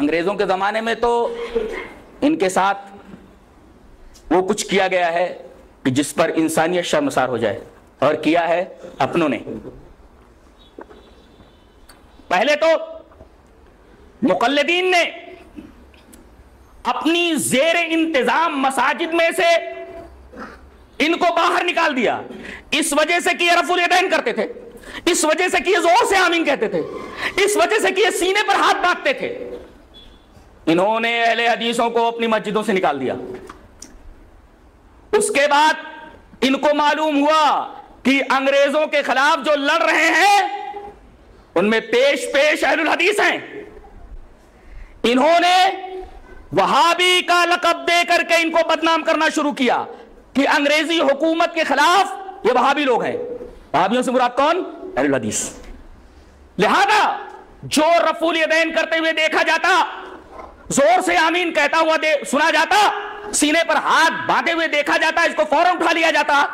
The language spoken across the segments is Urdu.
انگریزوں کے زمانے میں تو ان کے ساتھ وہ کچھ کیا گیا ہے کہ جس پر انسانیت شرمسار ہو جائے، اور کیا ہے اپنوں نے۔ پہلے تو مقلدین نے اپنی زیر انتظام مساجد میں سے ان کو باہر نکال دیا، اس وجہ سے کہ یہ رفع الیدین کرتے تھے، اس وجہ سے کہ یہ زور سے آمین کہتے تھے، اس وجہ سے کہ یہ سینے پر ہاتھ باندھتے تھے۔ انہوں نے اہل حدیثوں کو اپنی مسجدوں سے نکال دیا۔ اس کے بعد ان کو معلوم ہوا کہ انگریزوں کے خلاف جو لڑ رہے ہیں ان میں پیش اہل الحدیث ہیں۔ انہوں نے وہابی کا لقب دے کر کے ان کو بدنام کرنا شروع کیا کہ انگریزی حکومت کے خلاف یہ وہابی لوگ ہیں۔ وہابیوں سے مراد کون؟ اہل الحدیث۔ لہذا جو رفع الیدین کرتے ہوئے دیکھا جاتا، زور سے آمین کہتا ہوا سنا جاتا، سینے پر ہاتھ باندھے ہوئے دیکھا جاتا، اس کو فوراً اٹھا لیا جاتا۔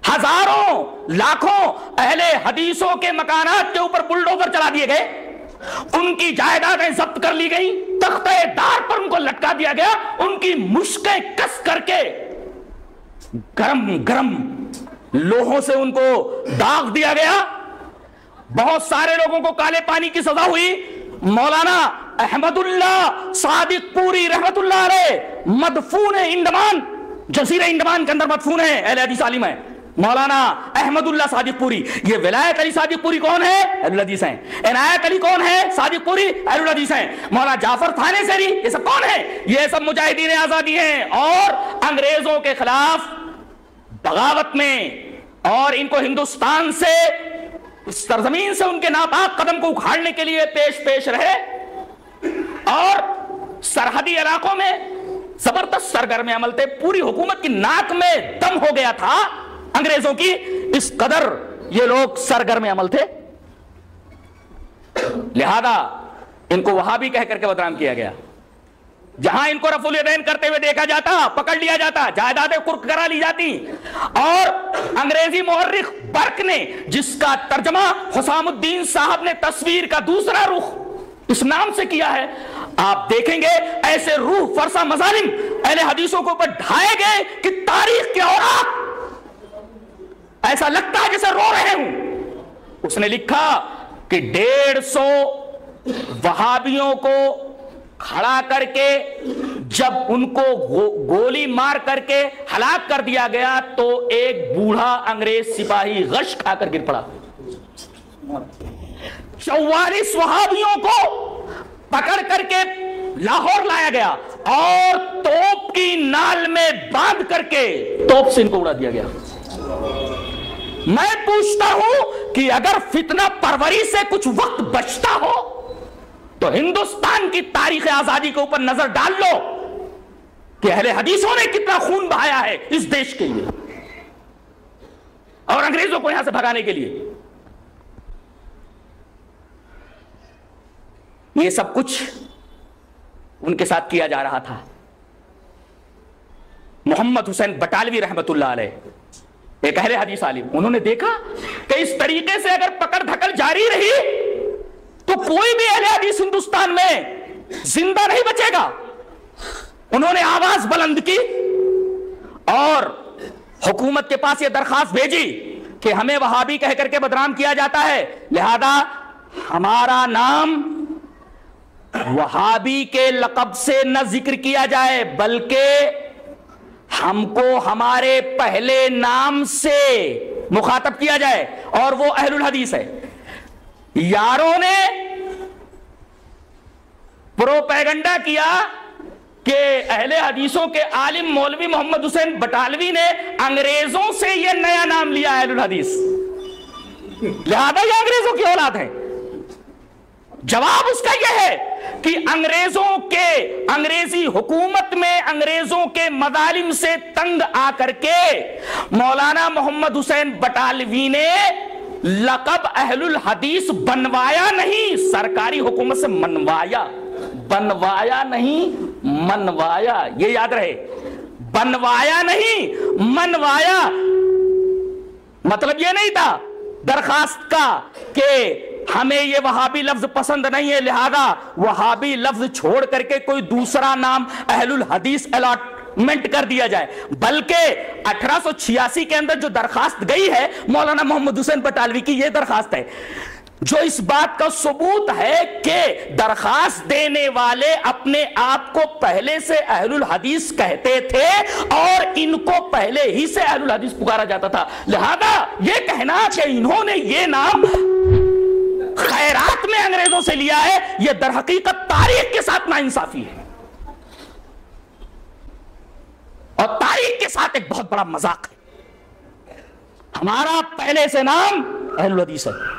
ہزاروں لاکھوں اہل حدیثوں کے مکانات کے اوپر بلڈوزر چلا دیے گئے، ان کی جائیدادیں ضبط کر لی گئی، تختہ دار پر ان کو لٹکا دیا گیا، ان کی مشکیں کس کر کے گرم گرم لوہوں سے ان کو داغ دیا گیا۔ بہت سارے لوگوں کو کالے پانی کی سزا ہوئی۔ مولانا احمد اللہ صادق پوری رحمت اللہ علیہ مدفون ہے انڈمان، جزیرہ انڈمان کے اندر مدفون ہے، اہل حدیث عالم ہے مولانا احمد اللہ صادق پوری۔ یہ ولایت علی صادق پوری کون ہے؟ اہل الحدیث ہیں۔ عنایت علی کون ہے؟ صادق پوری، اہل الحدیث ہیں۔ مولانا جعفر تھانے سری، یہ سب کون ہیں؟ یہ سب مجاہدین آزادی ہیں، اور انگریزوں کے خلاف بغاوت میں، اور ان کو ہندوستان سے، اس سرزمین سے ان کے ناپاک قدم کو اکھاڑنے کے لیے پیش رہے، اور سرحدی علاقوں میں زبردست سرگرم عمل تھے۔ پوری حکومت کی ناک میں دم ہو گیا تھا انگریزوں کی، اس قدر یہ لوگ سرگرم عمل تھے۔ لہذا ان کو وہابی کہہ کر کے بدنام کیا گیا۔ جہاں ان کو رفع الیدین کرتے ہوئے دیکھا جاتا، پکڑ لیا جاتا، جائیدادیں قرق کرا لی جاتی۔ اور انگریزی مورخ برک نے، جس کا ترجمہ حسام الدین صاحب نے تصویر کا دوسرا رخ اس نام سے کیا ہے، آپ دیکھیں گے ایسے روح فرسا مظالم اہل حدیثوں کو اوپر ڈھائے گئے کہ تاریخ کے اوراق ایسا لگتا ہے جیسے رو رہے ہوں۔ اس نے لکھا کہ 150 وہابیوں کو کھڑا کر کے جب ان کو گولی مار کر کے ہلاک کر دیا گیا تو ایک بوڑھا انگریز سپاہی غش کھا کر گر پڑا۔ 44 وہابیوں کو پکڑ کر کے لاہور لایا گیا اور توپ کی نال میں باندھ کر کے توپ سے ان کو اڑا دیا گیا۔ میں پوچھتا ہوں کہ اگر فتنہ پروری سے کچھ وقت بچتا ہو تو ہندوستان کی تاریخ آزادی کے اوپر نظر ڈال لو کہ اہل حدیثوں نے کتنا خون بہایا ہے اس دیش کے لیے اور انگریزوں کو یہاں سے بھگانے کے لیے۔ یہ سب کچھ ان کے ساتھ کیا جا رہا تھا۔ محمد حسین بٹالوی رحمت اللہ علیہ ایک اہل حدیث عالم، انہوں نے دیکھا کہ اس طریقے سے اگر پکڑ دھکل جاری رہی تو کوئی بھی اہل حدیث ہندوستان میں زندہ نہیں بچے گا۔ انہوں نے آواز بلند کی اور حکومت کے پاس یہ درخواست بھیجی کہ ہمیں وہابی کہہ کر کے بدنام کیا جاتا ہے، لہذا ہمارا نام وہابی کے لقب سے نہ ذکر کیا جائے بلکہ ہم کو ہمارے پہلے نام سے مخاطب کیا جائے، اور وہ اہل الحدیث ہے۔ یاروں نے پروپیگنڈا کیا کہ اہل حدیثوں کے عالم مولوی محمد حسین بٹالوی نے انگریزوں سے یہ نیا نام لیا اہل الحدیث، لہذا یہ انگریزوں کی اولاد ہے۔ جواب اس کا یہ ہے کہ انگریزی حکومت میں انگریزوں کے مظالم سے تنگ آ کر کے مولانا محمد حسین بٹالوی نے لقب اہل الحدیث بنوایا نہیں، سرکاری حکومت سے منوایا، بنوایا نہیں منوایا، یہ یاد رہے، بنوایا نہیں منوایا۔ مطلب یہ نہیں تھا درخواست کا کہ ہمیں یہ وہابی لفظ پسند نہیں ہے، لہذا وہابی لفظ چھوڑ کر کے کوئی دوسرا نام اہل الحدیث الاٹمنٹ کر دیا جائے، بلکہ 1886 کے اندر جو درخواست گئی ہے مولانا محمد حسین بٹالوی کی، یہ درخواست ہے جو اس بات کا ثبوت ہے کہ درخواست دینے والے اپنے آپ کو پہلے سے اہل الحدیث کہتے تھے اور ان کو پہلے ہی سے اہل الحدیث پکارا جاتا تھا، لہذا یہ کہنا کہ انہوں نے یہ نام خیرات میں انگریزوں سے لیا ہے، یہ در حقیقت تاریخ کے ساتھ ناانصافی ہے اور تاریخ کے ساتھ ایک بہت بڑا مذاق ہے۔ ہمارا پہلے سے نام اہل الحدیث ہے۔